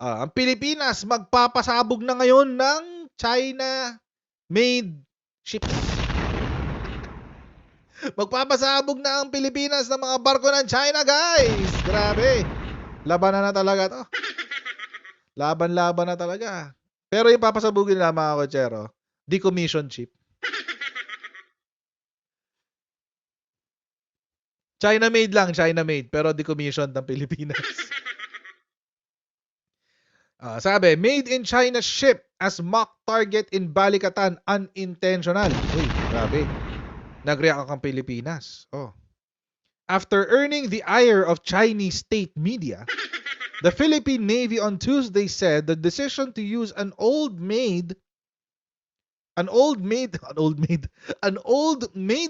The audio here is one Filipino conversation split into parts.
Ang Pilipinas magpapasabog na ngayon ng China-made ships. Magpapasabog na ang Pilipinas ng mga barko ng China, guys. Grabe. Labanan na talaga to. Laban-laban na talaga. Pero yung papasabugin nila mga kotsero, decommissioned ship. China-made lang, China-made. Pero decommissioned ng Pilipinas. Sabi, made in China ship as mock target in Balikatan, unintentional. Uy, grabe. Nag-react ang Pilipinas. After earning the ire of Chinese state media, the Philippine Navy on Tuesday said the decision to use an old made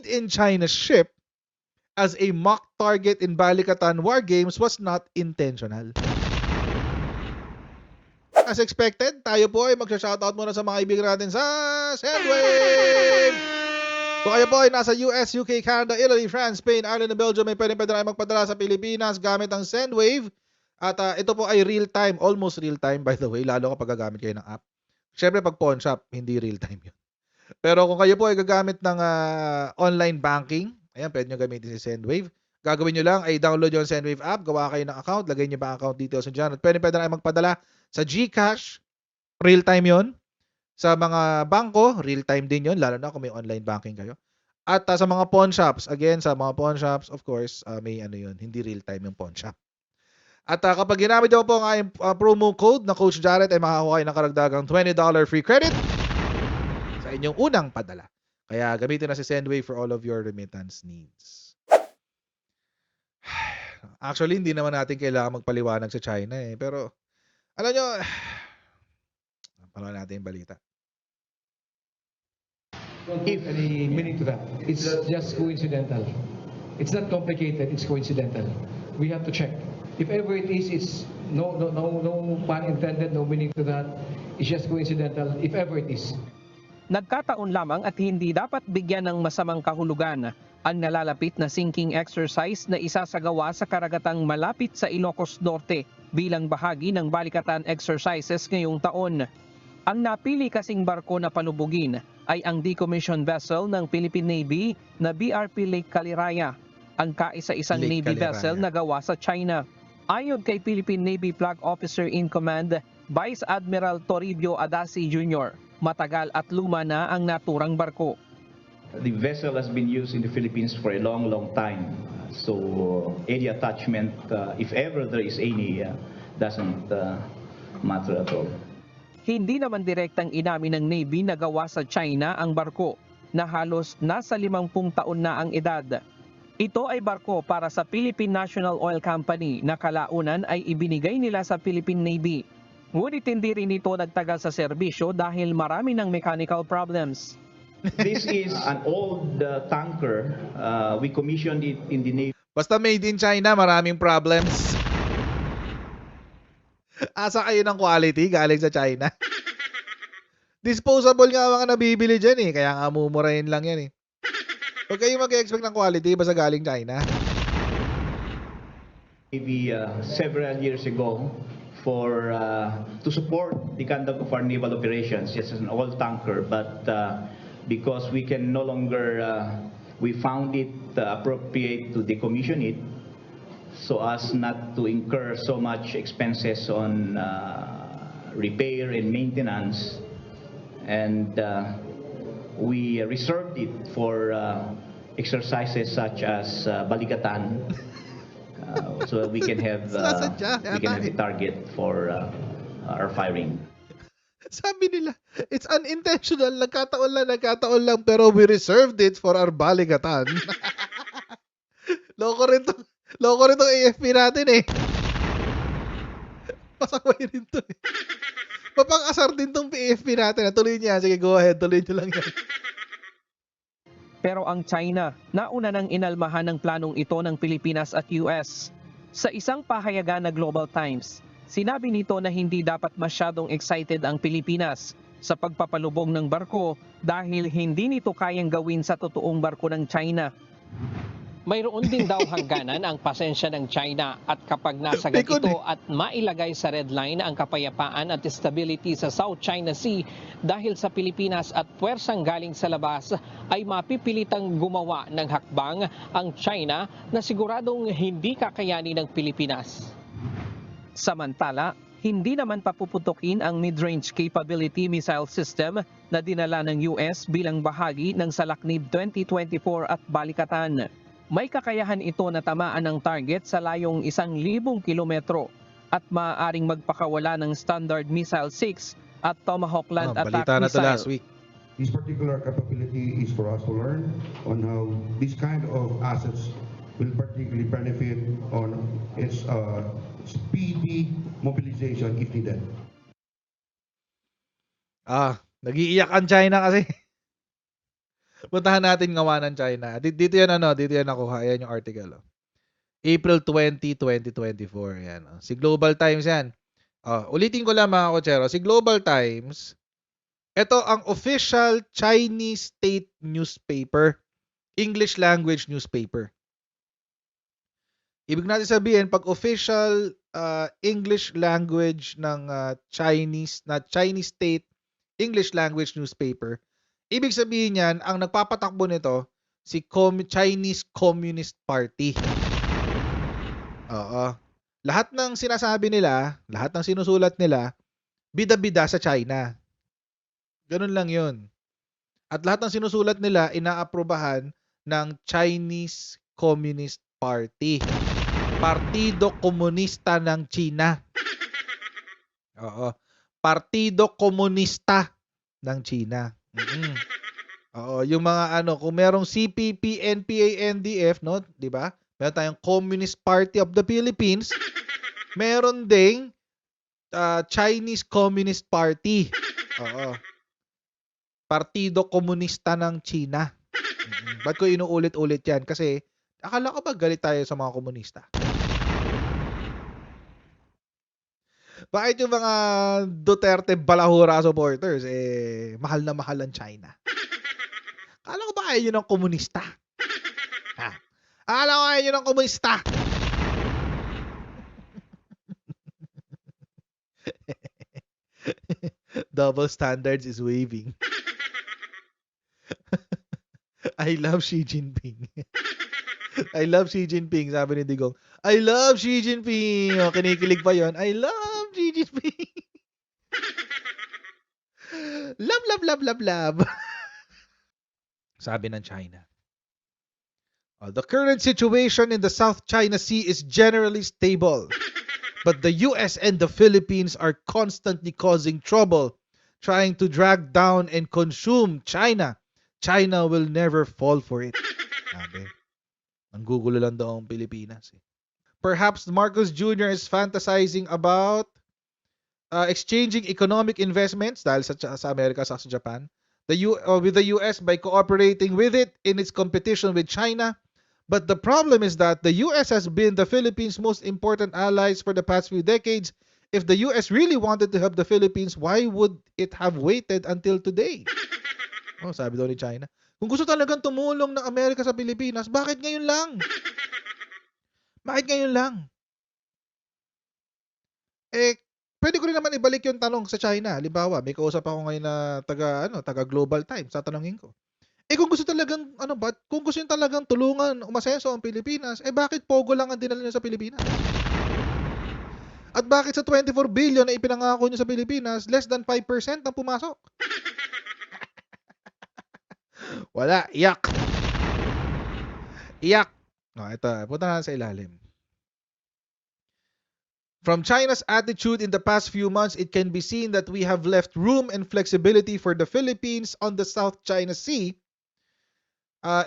in China ship as a mock target in Balikatan War Games was not intentional. As expected, tayo po ay magsha-shoutout muna sa mga kaibigan natin sa Sendwave! Kung kayo po ay nasa US, UK, Canada, Italy, France, Spain, Ireland, and Belgium, may pwede na kayo magpadala sa Pilipinas gamit ang Sendwave. At ito po ay real-time, almost real-time by the way, lalo kapag gagamit kayo ng app. Siyempre pag pawn shop, hindi real-time yun. Pero kung kayo po ay gagamit ng online banking, ayan, pwede nyo gamitin si Sendwave. Gagawin nyo lang ay download yung Sendwave app, gawa kayo ng account, lagay nyo ba account details nyo dyan. At pwede na kayo magpadala sa GCash, real-time yon. Sa mga bangko, real-time din yon, lalo na kung may online banking kayo. At sa mga pawn shops, again, sa mga pawn shops, of course, may yun, hindi real-time yung pawn shop. At kapag ginamit nyo po ang aking promo code na Coach Jared, ay makakakuha kayo ng karagdagang $20 free credit sa inyong unang padala. Kaya gamitin na si Sendwave for all of your remittance needs. Actually, hindi naman natin kailangan magpaliwanag sa China pero alam nyo, panood natin yung balita. Don't give any meaning to that. It's just coincidental. It's not complicated, it's coincidental. We have to check. If ever it is, it's no pun intended, no meaning to that. It's just coincidental, if ever it is. Nagkataon lamang at hindi dapat bigyan ng masamang kahulugan ang nalalapit na sinking exercise na isasagawa sa karagatang malapit sa Ilocos Norte bilang bahagi ng Balikatan exercises ngayong taon. Ang napili kasing barko na panubugin ay ang decommissioned vessel ng Philippine Navy na BRP Lake Caliraya, ang kaisa-isang Lake Navy Caliraya. vessel na gawa sa China. Ayon kay Philippine Navy Flag Officer in Command, Vice Admiral Toribio Adasi Jr., matagal at luma na ang naturang barko. The vessel has been used in the Philippines for a long time. So any attachment, if ever there is any, doesn't matter at all. Hindi naman direktang inamin ng Navy na gawa sa China ang barko na halos nasa 50 taon na ang edad. Ito ay barko para sa Philippine National Oil Company na kalaunan ay ibinigay nila sa Philippine Navy. Ngunit hindi rin ito nagtagal sa serbisyo dahil marami ng mechanical problems. This is an old tanker. We commissioned it in the Navy. Basta made in China, maraming problems. Asa kayo ng quality galing sa China? Disposable nga mga nabibili dyan kaya nga mumurahin lang yan Huwag kayo mag-expect ng quality basta galing China. Navy several years ago for to support the conduct of our naval operations, just as an old tanker, but because we can no longer, we found it appropriate to decommission it so as not to incur so much expenses on repair and maintenance, and we reserved it for exercises such as Balikatan, so we can have a target for our firing. Sabi nila, it's unintentional, nagkataon lang, pero we reserved it for our Balikatan. Loko rin tong AFP natin Pasaway rin to Mapang-asar din tong AFP natin. Tuloy niya. Sige, go ahead. Tuloy niyo lang yan. Pero ang China, nauna nang inalmahan ng planong ito ng Pilipinas at US. Sa isang pahayagan na Global Times, sinabi nito na hindi dapat masyadong excited ang Pilipinas sa pagpapalubog ng barko dahil hindi nito kayang gawin sa totoong barko ng China. Mayroon din daw hangganan ang pasensya ng China at kapag nasagad Pikon ito at mailagay sa red line ang kapayapaan at stability sa South China Sea dahil sa Pilipinas at puwersang galing sa labas ay mapipilitang gumawa ng hakbang ang China na siguradong hindi kakayanin ng Pilipinas. Samantala, hindi naman papuputukin ang mid-range capability missile system na dinala ng US bilang bahagi ng Salaknib 2024 at Balikatan. May kakayahan ito na tamaan ng target sa layong 1,000 kilometro at maaaring magpakawala ng Standard Missile 6 at Tomahawk Land Attack balita na to last Missile. week. This particular capability is for us to learn on how this kind of assets will particularly benefit on its speedy mobilization if needed. Nag-iiyak ang China kasi. Puntahan natin ngawa ng China. Dito yan nakuha. Ayan yung article. April 20, 2024. Ayan. Si Global Times yan. Ulitin ko lang mga kotsero. Si Global Times, ito ang official Chinese state newspaper. English language newspaper. Ibig natin sabihin, pag official English language ng Chinese state English language newspaper, ibig sabihin niyan, ang nagpapatakbo nito, si Chinese Communist Party. Oo. Lahat ng sinasabi nila, lahat ng sinusulat nila, bida-bida sa China. Ganun lang yun. At lahat ng sinusulat nila, inaaprobahan ng Chinese Communist Party. Partido Komunista ng China. Oo. Partido Komunista ng China. Oo, yung mga kung merong CPP, NPA, NDF, no, 'di ba? Meron tayong Communist Party of the Philippines. Meron ding Chinese Communist Party. Oo. Partido Komunista ng China. Ba't ko inuulit-ulit 'yan? Kasi akala ko ba galit tayo sa mga komunista? Bakit yung mga Duterte Balahura supporters, mahal na mahal ang China? Akala ko ba kayo yun ng komunista? Akala ko kayo yun ng komunista? Double standards is waving. I love Xi Jinping. I love Xi Jinping, sabi ni Digong. I love Xi Jinping. Kinikilig pa yon. I love Xi Jinping. Love, love, love, love, love. Sabi ng China. The current situation in the South China Sea is generally stable. But the US and the Philippines are constantly causing trouble, trying to drag down and consume China. China will never fall for it. Sabi. Ang gugulo lang daw ang Pilipinas. Perhaps Marcos Jr. is fantasizing about exchanging economic investments dahil sa Amerika sa Japan with the US by cooperating with it in its competition with China. But the problem is that the US has been the Philippines' most important allies for the past few decades. If the US really wanted to help the Philippines, why would it have waited until today? Sabi daw ni China. Kung gusto talagang tumulong ng Amerika sa Pilipinas, bakit ngayon lang? Bakit ngayon lang? Pwede ko rin naman ibalik yung tanong sa China. Halimbawa, may kausap ako ngayon na taga Global Times. Tatanungin ko. Kung gusto talagang, kung gusto yung talagang tulungan, umasenso ang Pilipinas, bakit pogo lang ang dinala niyo sa Pilipinas? At bakit sa 24 billion na ipinangako niyo sa Pilipinas, less than 5% ang pumasok? Wala. Iyak. Iyak. Ito. Punta na sa ilalim. From China's attitude in the past few months, it can be seen that we have left room and flexibility for the Philippines on the South China Sea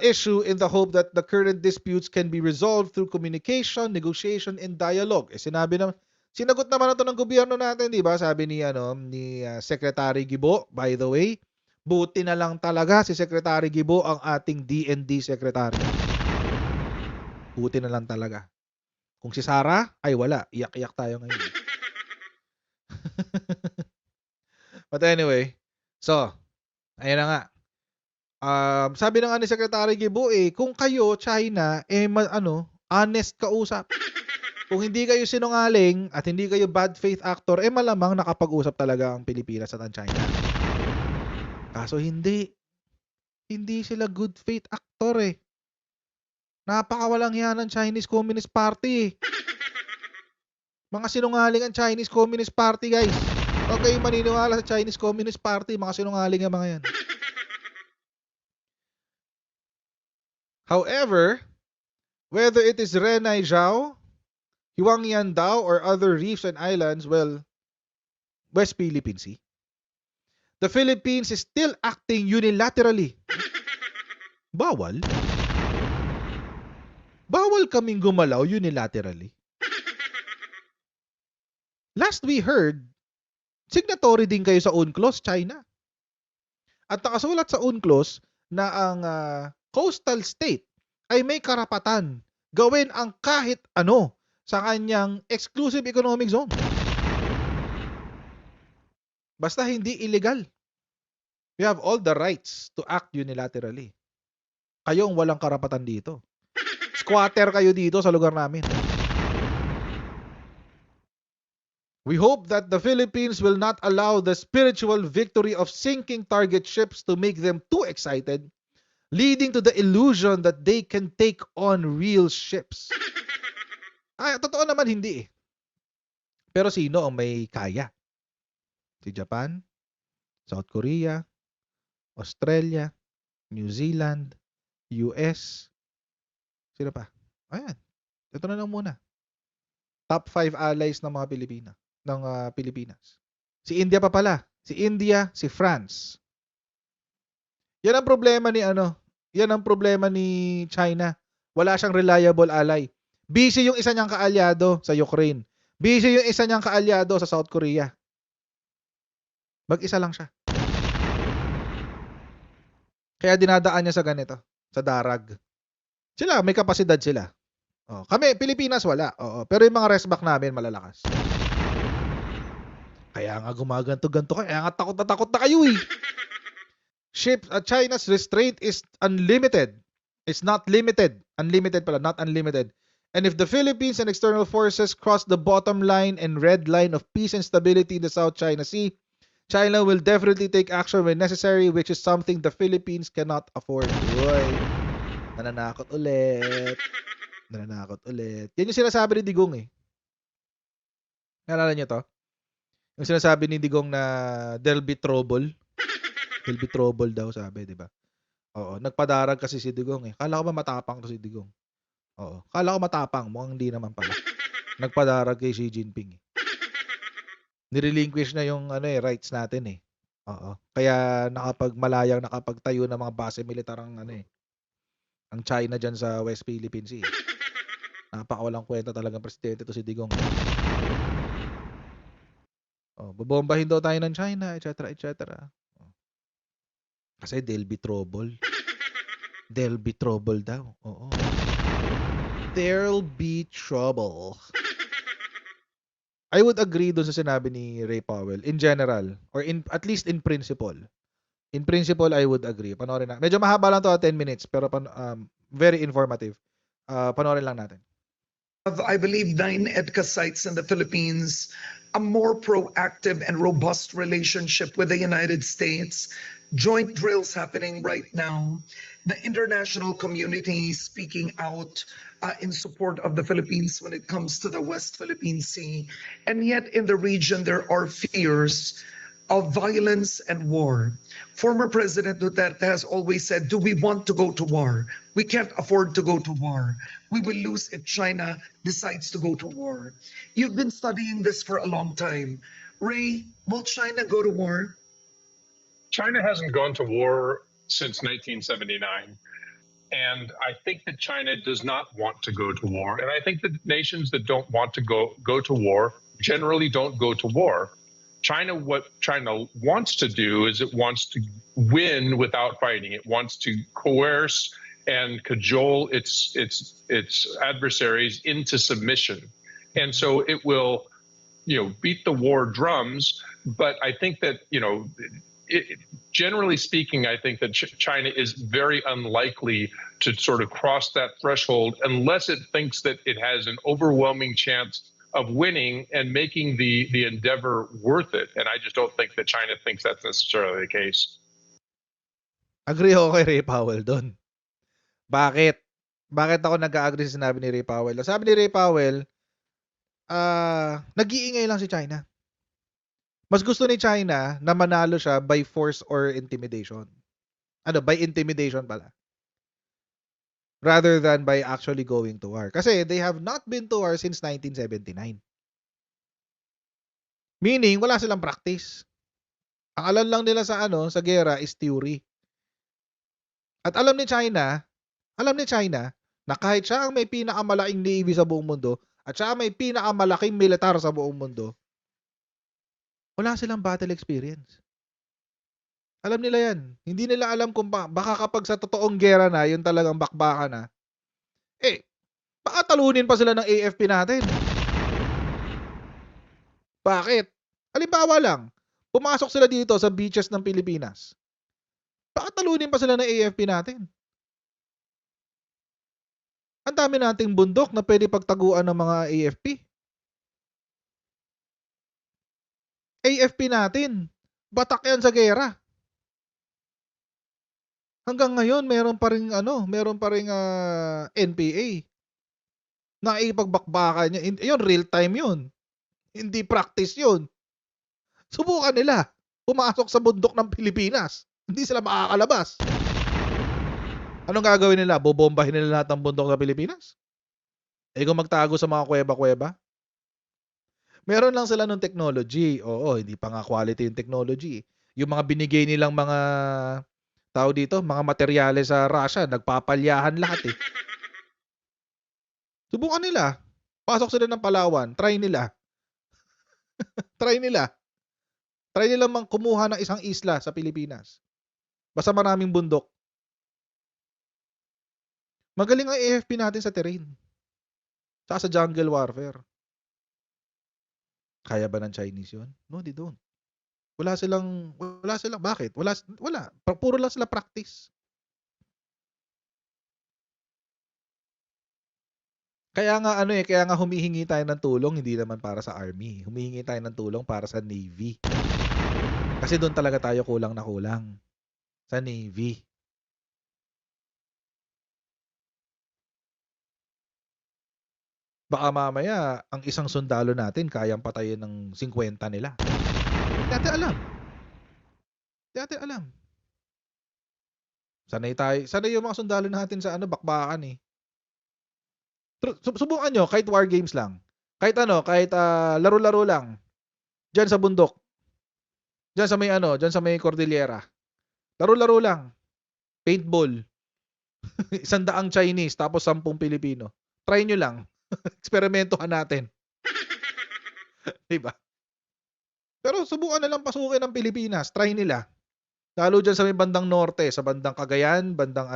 issue in the hope that the current disputes can be resolved through communication, negotiation, and dialogue. Sinagot naman ito ng gobyerno natin, di ba? Sabi ni Secretary Gibo, by the way, buti na lang talaga si Secretary Gibo ang ating DND Secretary. Buti na lang talaga. Kung si Sara, ay wala. Iyak-iyak tayo ngayon. But anyway, so, ayun na nga. Sabi ng ni Secretary Gibo kung kayo China honest kausap. Kung hindi kayo sinungaling at hindi kayo bad faith actor, malamang nakapag-usap talaga ang Pilipinas at ang China. Kaso hindi. Hindi sila good faith actor Napakawalang yan ng Chinese Communist Party Mga sinungaling ang Chinese Communist Party, guys. Huwag kayong maniniwala sa Chinese Communist Party. Mga sinungaling ang mga yan. However, whether it is Renai Zhao, Huangyan Dao, or other reefs and islands, well, West Philippine Sea, the Philippines is still acting unilaterally. Bawal. Bawal kaming gumalaw unilaterally. Last we heard, signatory din kayo sa UNCLOS, China. At nakasulat sa UNCLOS na ang coastal state ay may karapatan gawin ang kahit ano sa kanyang exclusive economic zone. Basta hindi illegal. We have all the rights to act unilaterally. Kayong walang karapatan dito. Squatter kayo dito sa lugar namin. We hope that the Philippines will not allow the spiritual victory of sinking target ships to make them too excited, leading to the illusion that they can take on real ships. Totoo naman hindi Pero sino ang may kaya? Si Japan, South Korea, Australia, New Zealand, US. Sino pa? Ayan. Ito na lang muna. Top 5 allies ng mga Pilipinas. Si India pa pala. Si India, si France. Yan ang problema ni China. Wala siyang reliable ally. Busy yung isa niyang kaalyado sa Ukraine. Busy yung isa niyang kaalyado sa South Korea. Mag-isa lang siya. Kaya dinadaan niya sa ganito, sa darag. Sila, may kapasidad sila. Kami, Pilipinas, wala. Pero yung mga restback namin, malalakas. Kaya nga gumaganto-ganto kayo. Kaya nga takot na kayo China's restraint is unlimited. It's not limited. Unlimited pala, not unlimited. And if the Philippines and external forces cross the bottom line and red line of peace and stability in the South China Sea, China will definitely take action when necessary, which is something the Philippines cannot afford. Uy, nananakot ulit. Yan yung sinasabi ni Digong Naalala niyo to? Yung sinasabi ni Digong na there'll be trouble. There'll be trouble daw sabi, di ba? Oo, nagpadarag kasi si Digong Kala ko ba matapang to si Digong? Oo, kala ko matapang, mukhang hindi naman pala. Nagpadarag kay Xi Jinping Nirelinquish na yung rights natin Oo. Kaya nakapagtayo ng mga base militar ang ang China diyan sa West Philippine Sea. Napakawalang kwenta talagang presidente to si Digong. Bobombahin daw tayo ng China, etc. Kasi there'll be trouble. There'll be trouble daw. Oo. There'll be trouble. I would agree doon sa sinabi ni Ray Powell in general or at least in principle. In principle, I would agree. Panoorin na. Medyo mahaba lang to 10 minutes pero very informative. Panoorin lang natin. I believe 9 EDCA sites in the Philippines, a more proactive and robust relationship with the United States, joint drills happening right now, the international community speaking out in support of the Philippines when it comes to the West Philippine Sea. And yet in the region, there are fears of violence and war. Former President Duterte has always said, do we want to go to war? We can't afford to go to war. We will lose if China decides to go to war. You've been studying this for a long time. Ray, will China go to war? China hasn't gone to war since 1979. And I think that China does not want to go to war. And I think that nations that don't want to go to war generally don't go to war. What China wants to do is it wants to win without fighting. It wants to coerce and cajole its adversaries into submission. And so it will, beat the war drums. But I think that, generally speaking, I think that China is very unlikely to sort of cross that threshold unless it thinks that it has an overwhelming chance of winning and making the endeavor worth it. And I just don't think that China thinks that's necessarily the case. Agree ako kay Ray Powell doon. Bakit? Bakit ako nag-agree sa sinabi ni Ray Powell? Sabi ni Ray Powell, nag-iingay lang si China. Mas gusto ni China na manalo siya by force or intimidation. By intimidation pala. Rather than by actually going to war. Kasi they have not been to war since 1979. Meaning, wala silang practice. Ang alam lang nila sa gera is theory. At alam ni China na kahit siya ang may pinakamalaking navy sa buong mundo at siya ang may pinakamalaking militar sa buong mundo, wala silang battle experience. Alam nila yan. Hindi nila alam kung baka kapag sa totoong gera na, yun talagang bakbaka na, baka talunin pa sila ng AFP natin. Bakit? Halimbawa lang, pumasok sila dito sa beaches ng Pilipinas. Baka talunin pa sila ng AFP natin. Ang dami nating bundok na pwede pagtaguan ng mga AFP. AFP natin, batak yan sa gera. Hanggang ngayon, meron pa ring NPA. Na ipagbakbakan niya. Yun, real time yun. Hindi practice yun. Subukan nila. Pumasok sa bundok ng Pilipinas. Hindi sila makakalabas. Anong gagawin nila? Bobombahin nila lahat ng bundok sa Pilipinas? Kung magtago sa mga kuweba-kuweba? Meron lang sila ng technology. Oo, hindi pa nga quality yung technology. Yung mga binigay nilang mga mga materyales sa Russia, nagpapalyahan lahat eh. Subukan nila. Pasok sila ng Palawan. Try nila. Try nila. Try nila kumuha ng isang isla sa Pilipinas. Basta maraming bundok. Magaling ang AFP natin sa terrain. Sa jungle warfare. Kaya ba ng Chinese yun? No, they don't. Wala silang, bakit? Wala. Puro lang sila practice. Kaya nga humihingi tayo ng tulong, hindi naman para sa army. Humihingi tayo ng tulong para sa navy. Kasi doon talaga tayo kulang na kulang. Sa navy. Baka mamaya, ang isang sundalo natin, kayang patayin ng 50 nila. Di natin alam. Sanay yung mga sundalo natin sa bakbakan eh. Subukan nyo, kahit war games lang. Kahit laro-laro lang. Diyan sa bundok. Diyan sa may Cordillera. Laro-laro lang. Paintball. 100 Chinese, tapos 10 Pilipino. Try nyo lang. Eksperimentohan natin. Diba? Pero subukan na lang pasukin ng Pilipinas. Try nila. Lalo dyan sa may bandang norte, sa bandang Cagayan, bandang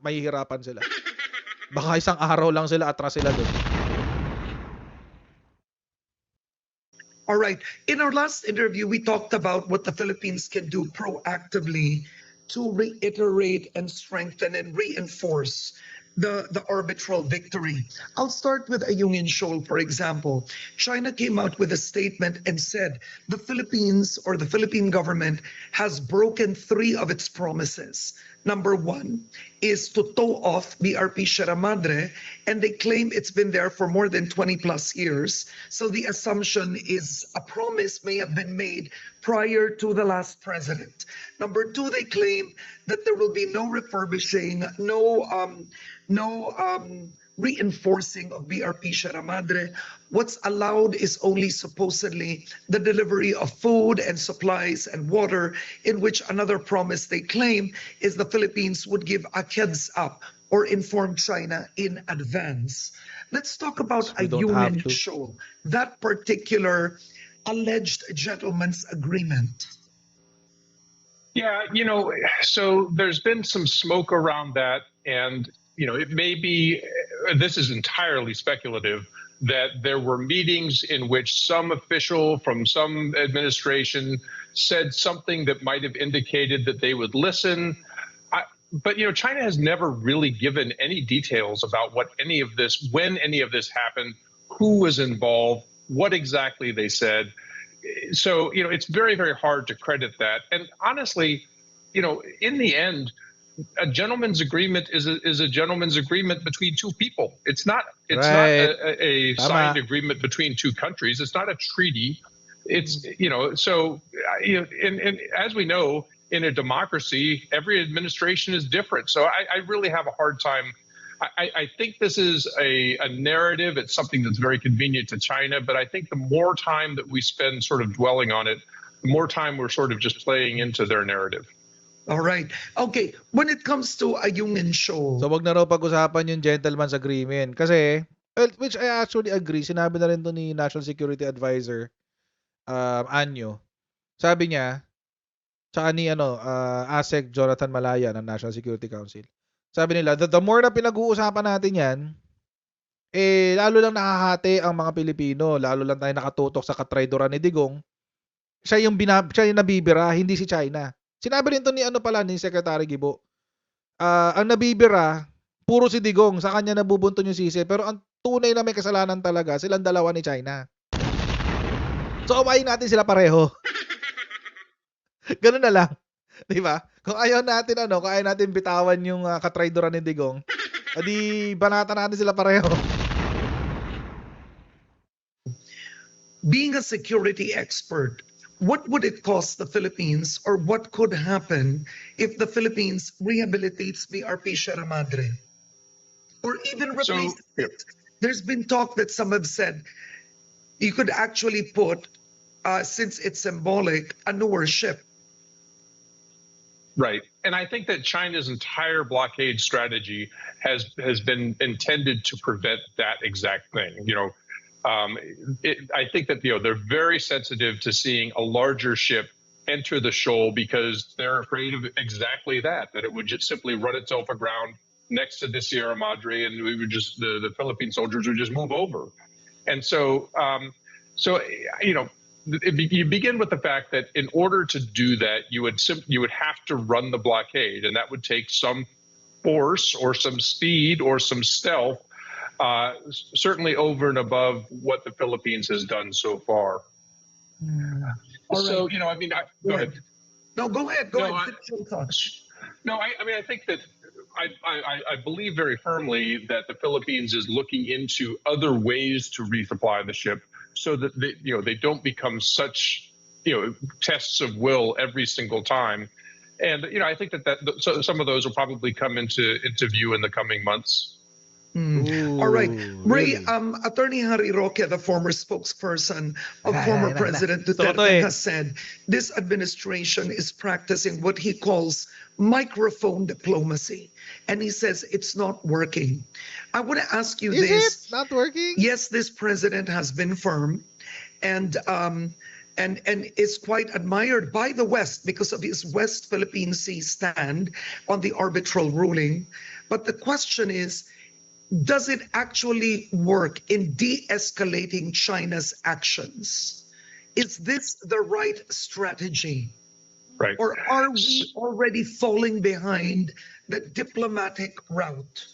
mahihirapan sila. Baka isang araw lang sila, atras sila doon. All right. In our last interview, we talked about what the Philippines can do proactively to reiterate and strengthen and reinforce the arbitral victory. I'll start with Ayungin Shoal, for example. China came out with a statement and said the Philippines or the Philippine government has broken 3 of its promises. Number 1 is to tow off BRP Sierra Madre, and they claim it's been there for more than 20 plus years. So the assumption is a promise may have been made prior to the last president. Number 2, they claim that there will be no refurbishing, no reinforcing of BRP Sierra Madre. What's allowed is only supposedly the delivery of food and supplies and water, in which another promise they claim is the Philippines would give a heads up or inform China in advance. Let's talk about Ayungin Shoal, that particular alleged gentleman's agreement. Yeah, so there's been some smoke around that, and it may be, this is entirely speculative, that there were meetings in which some official from some administration said something that might have indicated that they would listen. But China has never really given any details about when any of this happened, who was involved, what exactly they said. So it's very, very hard to credit that. And honestly, in the end, a gentleman's agreement is a gentleman's agreement between two people. It's not Right. a Tama. signed agreement between two countries. It's not a treaty. It's so and as we know, in a democracy, every administration is different. So I really have a hard time. I think this is a narrative. It's something that's very convenient to China, but I think the more time that we spend sort of dwelling on it, the more time we're sort of just playing into their narrative. All right. Okay. When it comes to Ayungin Shoal, So wag na raw pag-usapan yung gentleman's agreement. Kasi, well, which I actually agree, sinabi na rin to ni National Security Advisor Anyo. Sabi niya, tsaka ni ASEC Jonathan Malaya ng National Security Council. Sabi nila, the more na pinag-uusapan natin yan, lalo lang nakahati ang mga Pilipino, lalo lang tayo nakatutok sa katraydoran ni Digong. Siya yung nabibira, hindi si China. Sinabi rin to ni ni Secretary Gibo. Ang nabibira, puro si Digong, sa kanya nabubunton yung sisi, pero ang tunay na may kasalanan talaga, silang dalawa ni China. So, umayin natin sila pareho. Ganun na lang. Di ba? Kung ayaw natin, kung ayaw natin bitawan yung katraydoran ni Digong, adi banata natin sila pareho. being a security expert, what would it cost the Philippines, or what could happen if the Philippines rehabilitates BRP Sierra Madre? Or even replaces it? There's been talk that some have said you could actually put, since it's symbolic, a newer ship. Right. And I think that China's entire blockade strategy has been intended to prevent that exact thing. I think that they're very sensitive to seeing a larger ship enter the shoal because they're afraid of exactly that it would just simply run itself aground next to the Sierra Madre, and we would just the Philippine soldiers would just move over. And so, you begin with the fact that in order to do that, you would have to run the blockade, and that would take some force or some speed or some stealth, certainly over and above what the Philippines has done so far. So, go ahead. No, go ahead. Go No, ahead. Finish your thoughts. No, I think that I believe very firmly that the Philippines is looking into other ways to resupply the ship so that they don't become such tests of will every single time. And I think that so some of those will probably come into view in the coming months. All right. Ray, Attorney Harry Roque, the former spokesperson of former President Duterte, has said this administration is practicing what he calls microphone diplomacy. And he says it's not working. I want to ask you this. Is it not working? Yes, this president has been firm and is quite admired by the West because of his West Philippine Sea stand on the arbitral ruling. But the question is, does it actually work in de-escalating China's actions? Is this the right strategy? Right. Or are we already falling behind the diplomatic route?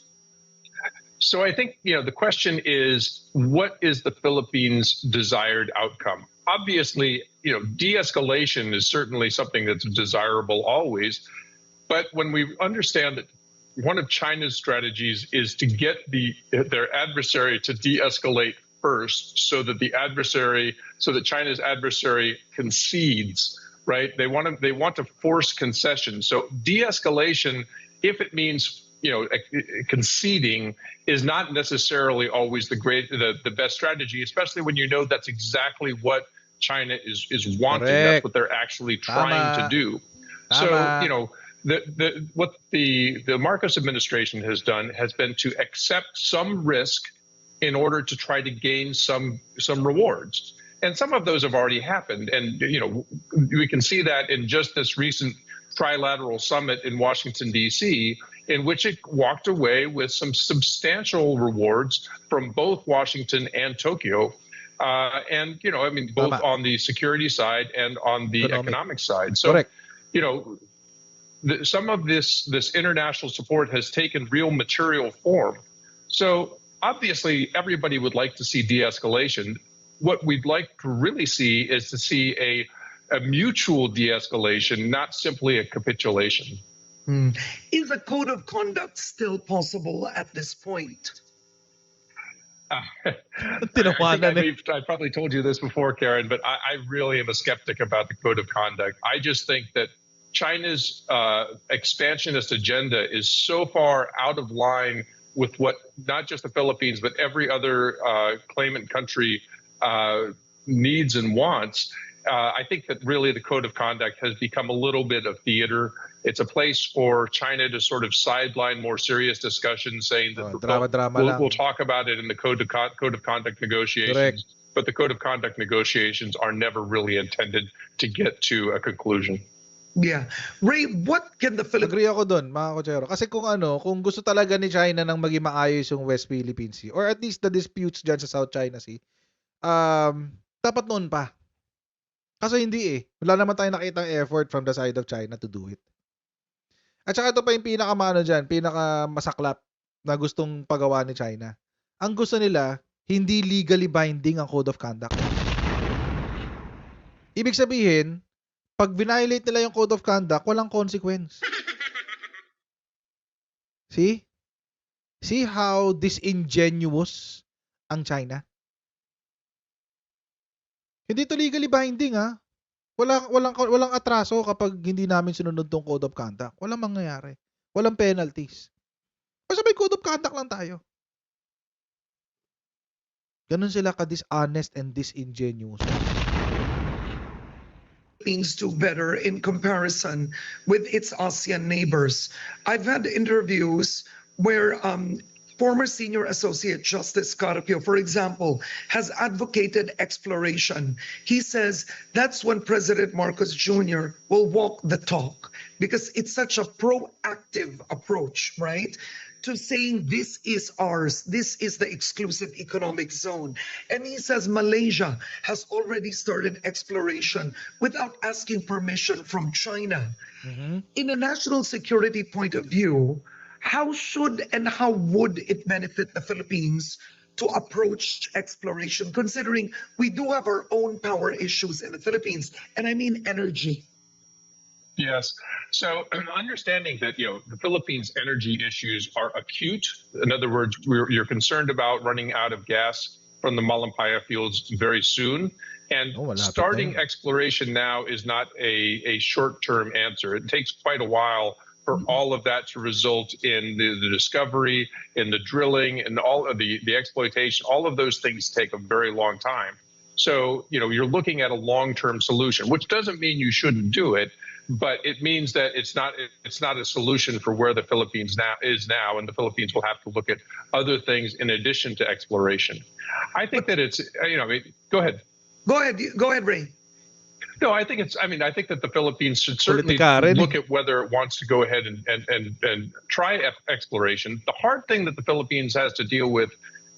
So I think, the question is, what is the Philippines' desired outcome? Obviously, de-escalation is certainly something that's desirable always. But when we understand that one of China's strategies is to get their adversary to de-escalate first so that China's adversary concedes, right? They want to force concession. So de-escalation, if it means conceding, is not necessarily always the best strategy, especially when that's exactly what China is wanting. Correct. That's what they're actually trying to do. Tama. So what the Marcos administration has done has been to accept some risk in order to try to gain some rewards. And some of those have already happened. And, we can see that in just this recent trilateral summit in Washington, D.C., in which it walked away with some substantial rewards from both Washington and Tokyo. And, I mean, both Tama. on the security side and on the Economic. economic side. So, Correct. some of this international support has taken real material form. So obviously, everybody would like to see de-escalation. What we'd like to really see is to see a mutual de-escalation, not simply a capitulation. Is a code of conduct still possible at this point? Tinawanan eh. I probably told you this before, Karen, but I really am a skeptic about the code of conduct. I just think that China's expansionist agenda is so far out of line with what not just the Philippines, but every other claimant country needs and wants. I think that really the code of conduct has become a little bit of theater. It's a place for China to sort of sideline more serious discussions, saying that Drama lang. we'll talk about it in the code of conduct negotiations. Correct. But the code of conduct negotiations are never really intended to get to a conclusion. Yeah. Ray, what can the Philippines... Agree ako doon, mga kochero. Kasi kung gusto talaga ni China nang maging maayos yung West Philippine Sea, or at least the disputes dyan sa South China Sea, dapat noon pa. Kaso hindi eh. Wala naman tayong nakitang effort from the side of China to do it. At saka ito pa yung pinakamasaklap na gustong pagawa ni China. Ang gusto nila, hindi legally binding ang code of conduct. Ibig sabihin, pag violate nila yung code of conduct, walang consequence. See? See how disingenuous ang China? Hindi to legally binding ha. Walang atraso kapag hindi namin sinunod tong code of conduct. Walang mangyayari. Walang penalties. Basta may code of conduct lang tayo. Ganun sila ka-dishonest and disingenuous. Philippines do better in comparison with its ASEAN neighbors. I've had interviews where former Senior Associate Justice Carpio, for example, has advocated exploration. He says that's when President Marcos Jr. will walk the talk because it's such a proactive approach, right? To saying this is ours, this is the exclusive economic zone. And he says Malaysia has already started exploration without asking permission from China. In a national security point of view, how should and how would it benefit the Philippines to approach exploration, considering we do have our own power issues in the Philippines, and I mean energy? Yes. So understanding that, the Philippines' energy issues are acute. In other words, you're concerned about running out of gas from the Malampaya fields very soon. And starting exploration now is not a short-term answer. It takes quite a while for all of that to result in the discovery, in the drilling, and all of the exploitation. All of those things take a very long time. So, you're looking at a long-term solution, which doesn't mean you shouldn't do it, but it means that it's not a solution for where the Philippines is now, and the Philippines will have to look at other things in addition to exploration. I think that it's, go ahead. Go ahead, Ray. No, I think that the Philippines should certainly look at whether it wants to go ahead and try exploration. The hard thing that the Philippines has to deal with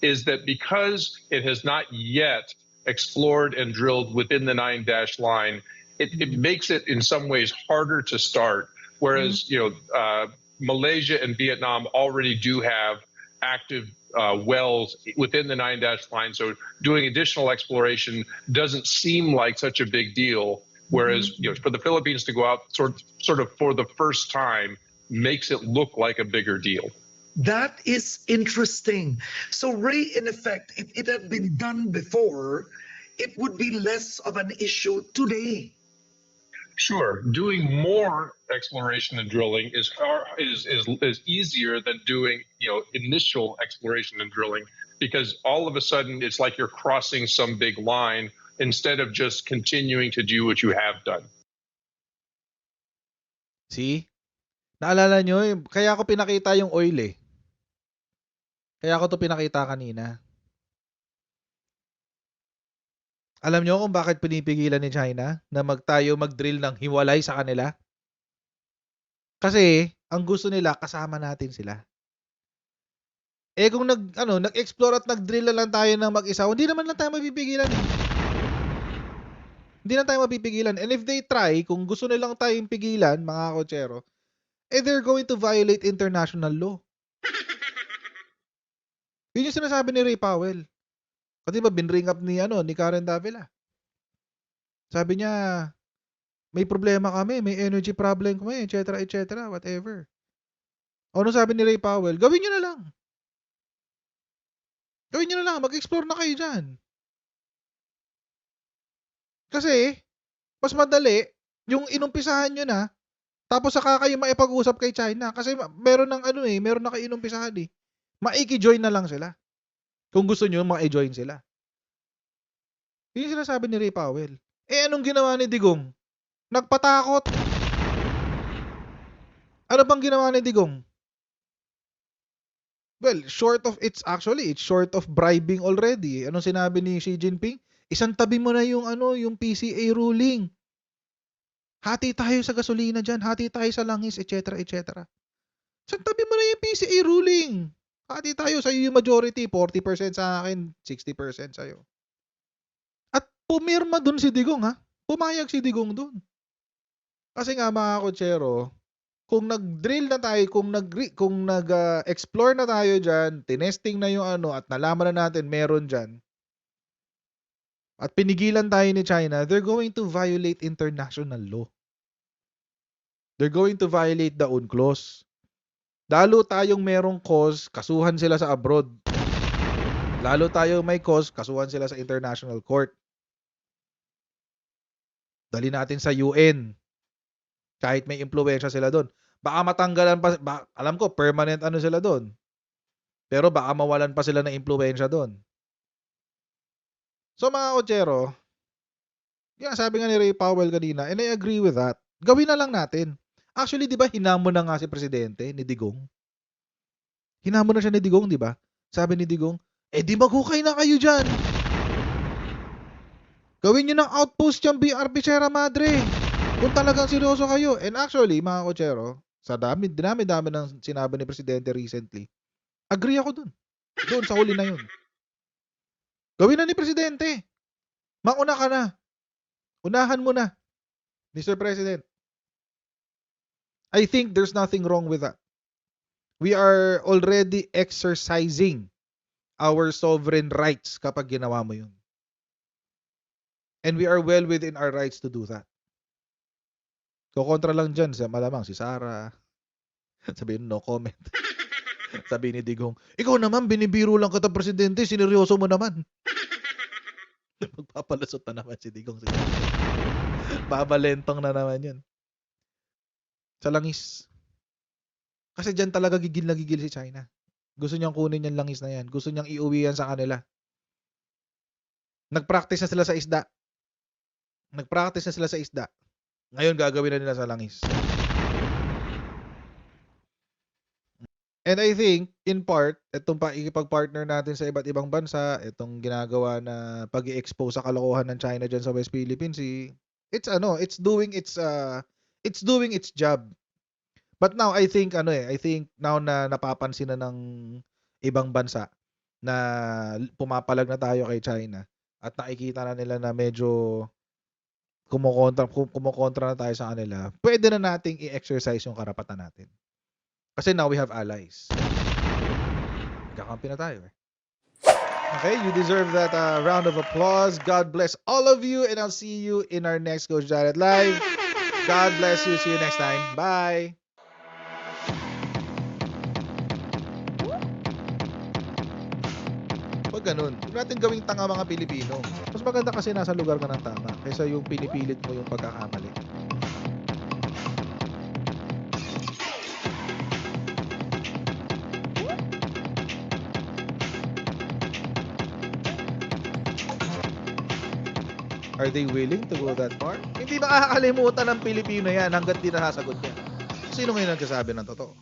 is that because it has not yet explored and drilled within the 9-dash line, it makes it in some ways harder to start. Whereas, Malaysia and Vietnam already do have active wells within the 9-dash line. So doing additional exploration doesn't seem like such a big deal. Whereas, for the Philippines to go out sort of for the first time makes it look like a bigger deal. That is interesting. So, Ray, in effect, if it had been done before, it would be less of an issue today. Sure, doing more exploration and drilling is easier than doing initial exploration and drilling, because all of a sudden it's like you're crossing some big line instead of just continuing to do what you have done. See? Naalala nyo, kaya ako pinakita yung oil eh. Kaya ako to pinakita kanina. Alam nyo kung bakit pinipigilan ni China na mag-drill ng hiwalay sa kanila? Kasi ang gusto nila kasama natin sila. Eh kung nag-explore at nag-drill na lang tayo ng mag-isa, hindi naman lang tayo mapipigilan eh. Hindi na tayo mapipigilan. And if they try, kung gusto nilang tayong pigilan, mga kotsero, they're going to violate international law. Yun yung sinasabi ni Ray Powell. Kasi ba binring up ni Karen Davila. Sabi niya, may problema kami, may energy problem kami, etc., etc., whatever. Ano sabi ni Ray Powell? Gawin nyo na lang. Gawin nyo na lang, mag-explore na kayo dyan. Kasi, mas madali, yung inumpisahan nyo na, tapos saka kayo maipag-usap kay China. Kasi meron meron na kayo inumpisahan eh. Maiki-join na lang sila. Kung gusto nyo, maiki-join sila. Yun yung sinasabi ni Ray Powell. Anong ginawa ni Digong? Nagpatakot. Ano bang ginawa ni Digong? Well, it's short of bribing already. Anong sinabi ni Xi Jinping? Isang tabi mo na yung yung PCA ruling. Hati tayo sa gasolina dyan, hati tayo sa langis, etc., etc. Isang tabi mo na yung PCA ruling. Hati tayo, sa'yo yung majority, 40% sa akin, 60% sa'yo. At pumirma dun si Digong ha. Pumayag si Digong dun. Kasi nga mga kotsero, kung nag-drill na tayo, kung nag-explore na tayo dyan, tinesting na yung at nalaman na natin meron dyan, at pinigilan tayo ni China, they're going to violate international law. They're going to violate the UNCLOS. Lalo tayong merong cause, kasuhan sila sa abroad. Lalo tayong may cause, kasuhan sila sa international court. Dali natin sa UN. Kahit may impluwensya sila doon. Baka matanggalan pa, alam ko, permanent sila doon. Pero baka mawalan pa sila ng impluwensya doon. So mga kotsero, sabi nga ni Ray Powell kanina, and I agree with that, gawin na lang natin. Actually, di ba, hinamon na nga si Presidente, ni Digong. Hinamon na siya ni Digong, di ba? Sabi ni Digong, di maghukay na kayo dyan. Gawin nyo ng outpost yung BRP Sierra Madre. Kung talagang seryoso kayo. And actually, mga kotsero, sa dami-dami ng sinabi ni Presidente recently, agree ako dun. Doon, sa huli na yun. Gawin na ni Presidente. Mauna ka na. Unahan mo na, Mr. President. I think there's nothing wrong with that. We are already exercising our sovereign rights kapag ginawa mo yun. And we are well within our rights to do that. Kukontra lang dyan, malamang si Sara. Sabihin, no comment. Sabi ni Digong, ikaw naman, binibiro lang kita, Presidente, sineryoso mo naman. Magpapalusot na naman si Digong. Babalentong na naman yun. Sa langis. Kasi dyan talaga gigil na gigil si China. Gusto niyang kunin yung langis na yan. Gusto niyang iuwi yan sa kanila. Nag-practice na sila sa isda. Ngayon gagawin na nila sa langis. And I think, in part, itong ikipag-partner natin sa iba't ibang bansa, itong ginagawa na pag-i-expose sa kalokohan ng China dyan sa West Philippines, it's doing its job. But now, I think now na napapansin na ng ibang bansa na pumapalag na tayo kay China at nakikita na nila na medyo kumukontra na tayo sa kanila, pwede na nating i-exercise yung karapatan natin. Kasi now we have allies. Nagkakampi na tayo eh. Okay, you deserve that round of applause. God bless all of you, and I'll see you in our next Coach Jared Live. God bless you. See you next time. Bye. Huwag ganun. Huwag natin gawing tanga mga Pilipino. Mas maganda kasi nasa lugar ka ng tama kaysa yung pinipilit mo yung pagkakamali. Are they willing to go that far? Hindi makakalimutan ng Pilipino yan hanggat di nasasagot niya. Sino ngayon nagsasabi ng totoo?